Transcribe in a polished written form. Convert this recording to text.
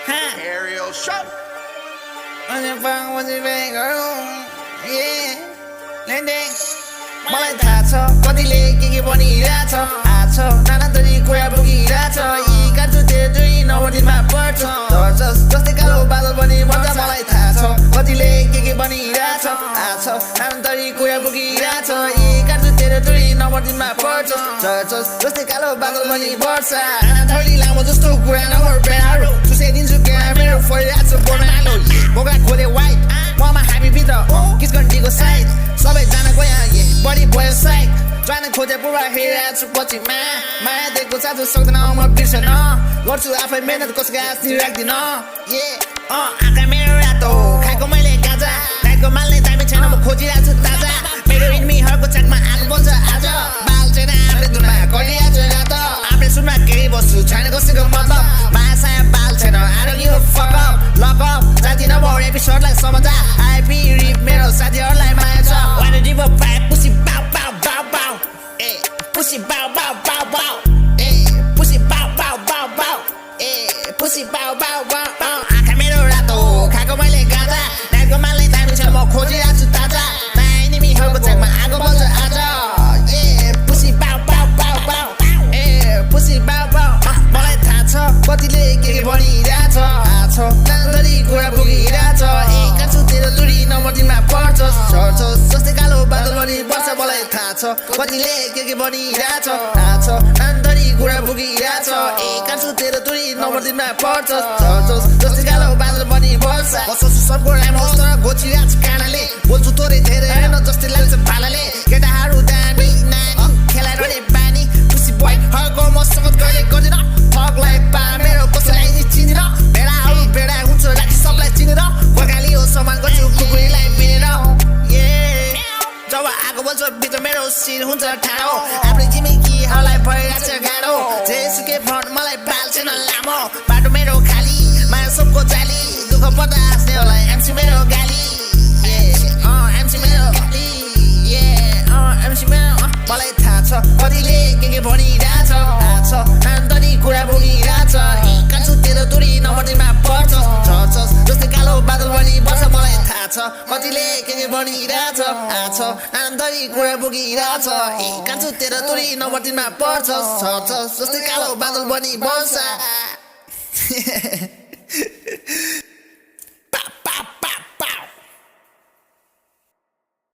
Aerial shot. मलाई थाहा छ कतिले के भनिरहेछ आछ नाना थरी कुरा बोकिरहेछ यी कान्छु तेरै नवदिनमा पर्छ झर्छस् जस्तै कालो बादल पनि भन्छ मलाई थाहा छ कतिले के भनिरहेछ आछ नाना थरी कुरा बोकिरहेछ यी कान्छु तेरै नवदिनमा पर्छ झर्छस् जस्तै कालो बादल पनि पर्छ नाना थरी लामो जस्तो कुरा नगर बेहारो चुसाइदिन्छु क्यामेरा फरिरहेछ बनालो बोका खोले वाइट ममा हामी भित्र किस घन्टीको साइड सबैजना गयो बढी भयो साइड जान खोजे पुरा हेरेको छु पछिमा माया दिएको साथो सक्दैन म बिर्सन गर्छु आफै मेहनत कसैको आस्ति राख्दिन आँखा मेरो रातो खाएको मैले गाजा गाईको माल्ने दामी छैन म खोजिरहेको छु ताजा मेरो इनमीहरूको चाकमा आगो बल्छ आज बाल छैन आफै दुनमा गरिरहेको छु रात आफै सुनमा केही बस्छु छैन कसैको मतलब भाषा बाल छैन आरोगी हो फकअप लकअप जाँदिन म एपिसोडलाई समाचार आइपी रिप मेरो साथीहरूलाई माया छ वान रिभ फाइभ पुसी बाउ बाउ बाउ बाउ पुसी बाउ बाउ बाउ बाउ पुसी बाउ बाउ बाउ बाउ पुसी बाउ बाउ बाउ आँखा मेरो रातो खाएको मैले गाजा नाइटको माल्ने दामी छ म खोजिरहेको छु ताजा नयाँ एनिमीहरूको चाकमा आगो बल्छ आज पुसी बाउ बाउ बाउ बाउ पुसी बाउ बाउ मलाई थाहा छ कतिले के भनिरहेछ थाहा छ नानी कुरा बोकिरहेछ कान्छु तेरो दुरी नमर्दिनमा पर्छ झर्छस् जस्तै कालो बादल पनि पर्छ मलाई थाहा छ कतिले के भनिरहेछ थाहा छ नानी कुरा बोकिरहेछ कान्छु तेरो दुरी नमर्दिनमा पर्छ झर्छस् जस्तै कालो बादल पनि पर्छ बस्छु सबको राम्रो होस् तर घोचिरहेछ कानाले बोल्छु तोरै धेरै होइन जस्तै लाग्छ पालाले केटाहरू दामी नानी खेलाएर बानी खुसी बोय हरको म सगत कहिले गर्दिन फकलाई पा मेरो कसैलाई चिनेर भेडाहरू भेडा हुन्छ राखी सबलाई चिनेर गोर्खाली हो समान गर्छु कुकुरीलाई पिनेर जब आगो बल्छ भित्र मेरो शिर हुन्छ ठाडो आफ्नो छिमेकीहरूलाई भइरहेछ गाह्रो जेसुकै फ्रन्ट मलाई बाल छैन लामो बाटो मेरो खाली माया सबको जाली दुःख पर्दा हाँस्नेहरूलाई एमसी मेरो गाली एमसी मेरो गाली एमसी मेरो मलाई थाहा छ कतिले के भनिरहेछ थाहा छ नानी कुरा बोकिरहेछ कान्छु तेरो दुरी नमर्दिनमा पर्छ झर्छस् जस्तै कालो बादल पनि पर्छ मलाई थाहा छ कतिले के भनिरहेछ थाहा छ नानी कुरा बोकिरहेछ कान्छु तेरो दुरी नमर्दिनमा पर्छ झर्छस् जस्तै कालो बादल पनि पर्छ